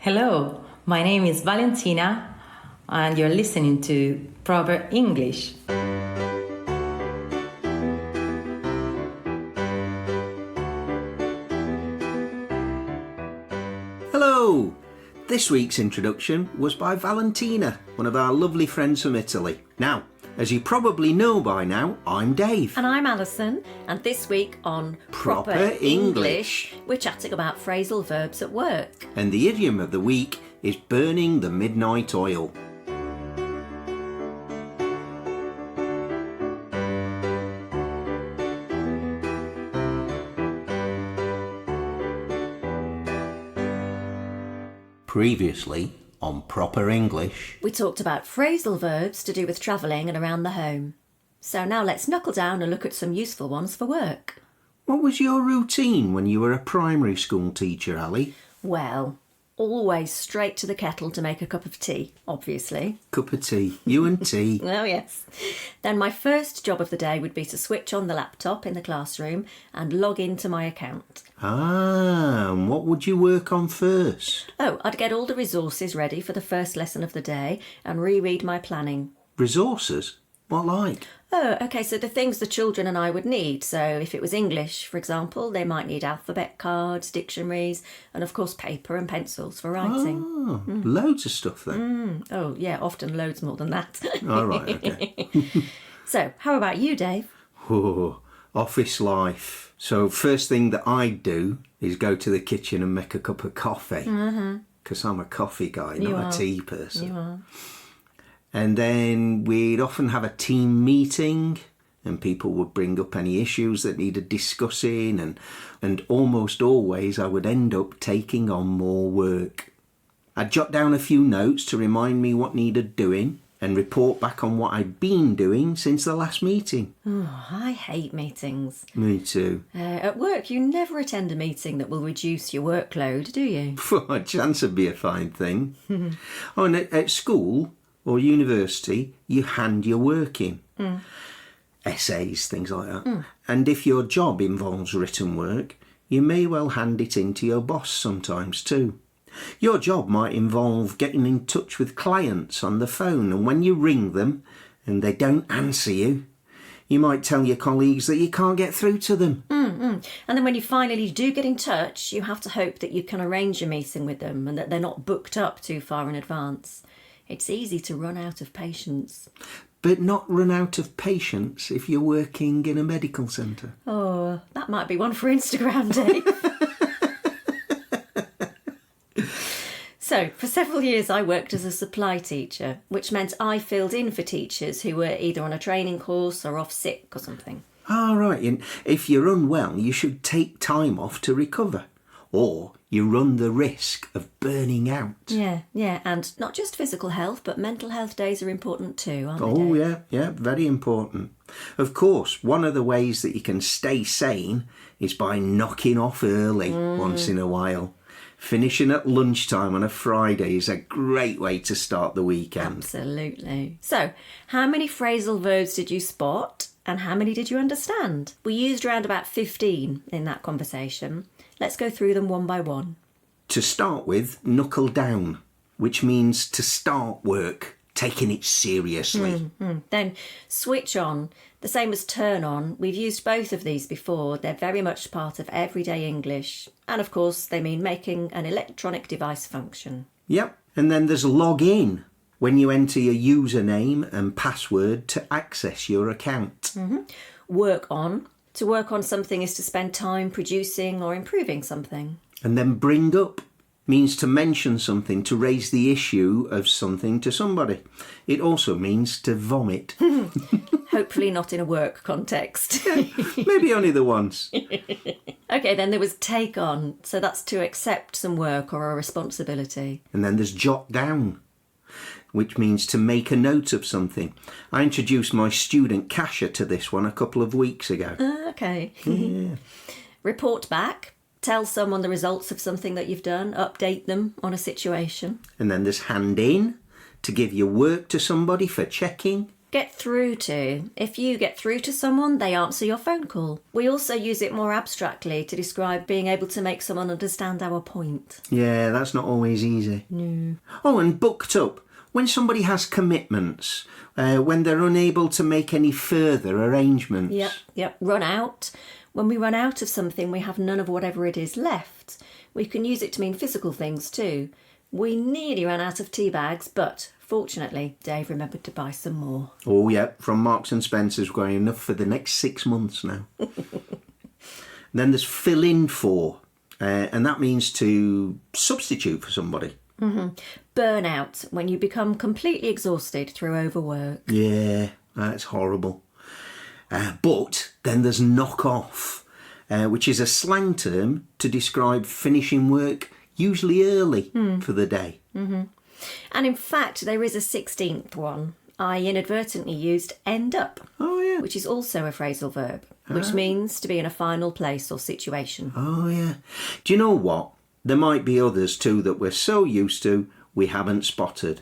Hello, my name is Valentina, and you're listening to Proper English. Hello! This week's introduction was by Valentina, one of our lovely friends from Italy. Now, as you probably know by now, I'm Dave. And I'm Alison, and this week on Proper English, we're chatting about phrasal verbs at work. And the idiom of the week is burning the midnight oil. Previously on Proper English, We talked about phrasal verbs to do with travelling and around the home. So now let's knuckle down and look at some useful ones for work. what was your routine when you were a primary school teacher, Ali? Well, always straight to the kettle to make a cup of tea, obviously. Cup of tea, you and tea. Oh, yes. Then my first job of the day would be to switch on the laptop in the classroom and log into my account. And what would you work on first? Oh, I'd get all the resources ready for the first lesson of the day and reread my planning. Resources? What like? Oh, OK, so the things the children and I would need. So if it was English, for example, they might need alphabet cards, dictionaries, and of course paper and pencils for writing. Oh, loads of stuff then. Oh, yeah, often loads more than that. All right, okay. So, how about you, Dave? Oh, office life. So first thing that I'd do is go to the kitchen and make a cup of coffee. Because I'm a coffee guy, not a tea person. You are. And then we'd often have a team meeting and people would bring up any issues that needed discussing and almost always I would end up taking on more work. I'd jot down a few notes to remind me what needed doing and report back on what I'd been doing since the last meeting. Oh, I hate meetings. Me too. At work, you never attend a meeting that will reduce your workload, do you? A chance would be a fine thing. Oh, and at school or university, you hand your work in. Essays, things like that. And if your job involves written work, you may well hand it in to your boss sometimes too. Your job might involve getting in touch with clients on the phone, and when you ring them and they don't answer you, you might tell your colleagues that you can't get through to them. And then when you finally do get in touch, you have to hope that you can arrange a meeting with them and that they're not booked up too far in advance. It's easy to run out of patience. But not run out of patience if you're working in a medical centre. Oh, that might be one for Instagram, Dave. So, for several years I worked as a supply teacher, which meant I filled in for teachers who were either on a training course or off sick or something. Ah, right. And if you're unwell, you should take time off to recover. Or you run the risk of burning out. Yeah, and not just physical health, but mental health days are important too, aren't they, Oh, Dave? yeah, very important. Of course, one of the ways that you can stay sane is by knocking off early once in a while. Finishing at lunchtime on a Friday is a great way to start the weekend. Absolutely. So, how many phrasal verbs did you spot and how many did you understand? We used around about 15 in that conversation. Let's go through them one by one. To start with, knuckle down, which means to start work, taking it seriously. Then switch on, the same as turn on. We've used both of these before. They're very much part of everyday English. And of course, they mean making an electronic device function. Yep. And then there's log in, when you enter your username and password to access your account. Work on. To work on something is to spend time producing or improving something. And then bring up means to mention something, to raise the issue of something to somebody. It also means to vomit. Hopefully not in a work context. Maybe only the once. OK, then there was take on. So that's to accept some work or a responsibility. And then there's jot down, which means to make a note of something. I introduced my student Kasia to this one a couple of weeks ago. OK. Yeah. Report back. Tell someone the results of something that you've done. Update them on a situation. And then there's hand in, to give your work to somebody for checking. Get through to. If you get through to someone, they answer your phone call. We also use it more abstractly to describe being able to make someone understand our point. Yeah, that's not always easy. No. Oh, and booked up. When somebody has commitments, when they're unable to make any further arrangements. Yep. Run out. When we run out of something, we have none of whatever it is left. We can use it to mean physical things too. We nearly ran out of tea bags, but fortunately, Dave remembered to buy some more. Oh, yeah, from Marks and Spencer's, we're going enough for the next 6 months now. Then there's fill in for, and that means to substitute for somebody. Mm-hmm. Burnout, when you become completely exhausted through overwork. Yeah, that's horrible. But then there's knock off, which is a slang term to describe finishing work usually early for the day. Mm-hmm. And in fact, there is a 16th one. I inadvertently used end up, which is also a phrasal verb, which means to be in a final place or situation. Oh, yeah. Do you know what? There might be others too that we're so used to we haven't spotted.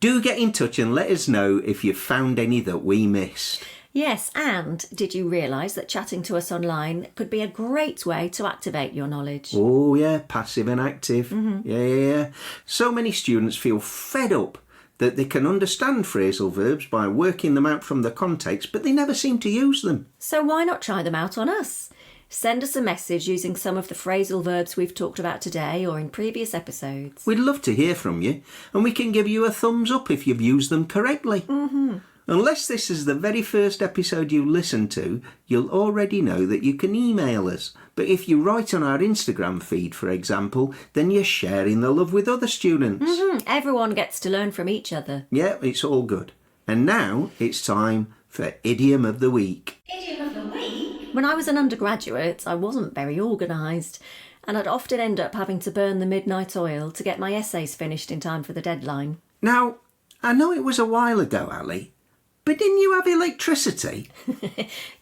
Do get in touch and let us know if you've found any that we missed. Yes, and did you realise that chatting to us online could be a great way to activate your knowledge? Oh, yeah, passive and active. Yeah. So many students feel fed up that they can understand phrasal verbs by working them out from the context, but they never seem to use them. So why not try them out on us? Send us a message using some of the phrasal verbs we've talked about today or in previous episodes. We'd love to hear from you, and we can give you a thumbs up if you've used them correctly. Unless this is the very first episode you listen to, you'll already know that you can email us. But if you write on our Instagram feed, for example, then you're sharing the love with other students. Everyone gets to learn from each other. Yeah, it's all good. And now it's time for Idiom of the Week. Idiom of the Week? When I was an undergraduate, I wasn't very organised, and I'd often end up having to burn the midnight oil to get my essays finished in time for the deadline. Now, I know it was a while ago, Ali, but didn't you have electricity?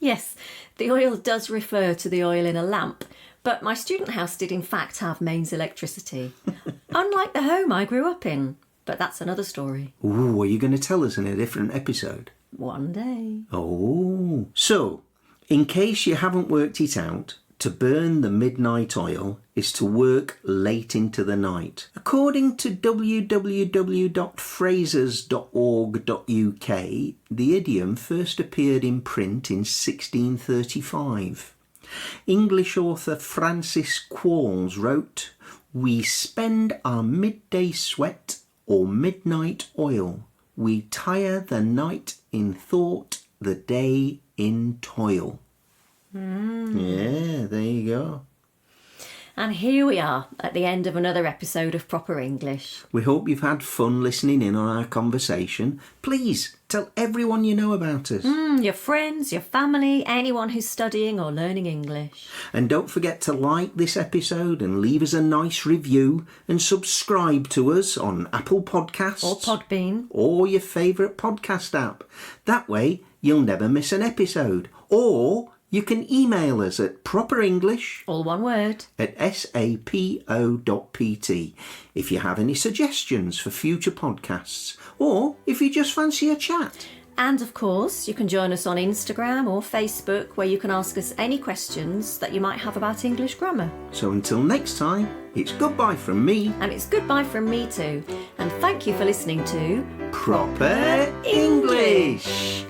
Yes, the oil does refer to the oil in a lamp, but my student house did in fact have mains electricity, unlike the home I grew up in. But that's another story. Ooh, are you going to tell us in a different episode? One day. Oh. So, in case you haven't worked it out, to burn the midnight oil is to work late into the night. According to www.frasers.org.uk, the idiom first appeared in print in 1635. English author Francis Quarles wrote, "We spend our midday sweat or midnight oil. We tire the night in thought, the day in toil." Yeah, there you go. And here we are at the end of another episode of Proper English. We hope you've had fun listening in on our conversation. Please tell everyone you know about us. Your friends, your family, anyone who's studying or learning English. And don't forget to like this episode and leave us a nice review and subscribe to us on Apple Podcasts. Or Podbean. Or your favourite podcast app. That way you'll never miss an episode. Or you can email us at properenglish, all one word, at sapo.pt if you have any suggestions for future podcasts or if you just fancy a chat. And of course, you can join us on Instagram or Facebook where you can ask us any questions that you might have about English grammar. So until next time, it's goodbye from me. And it's goodbye from me too. And thank you for listening to Proper English.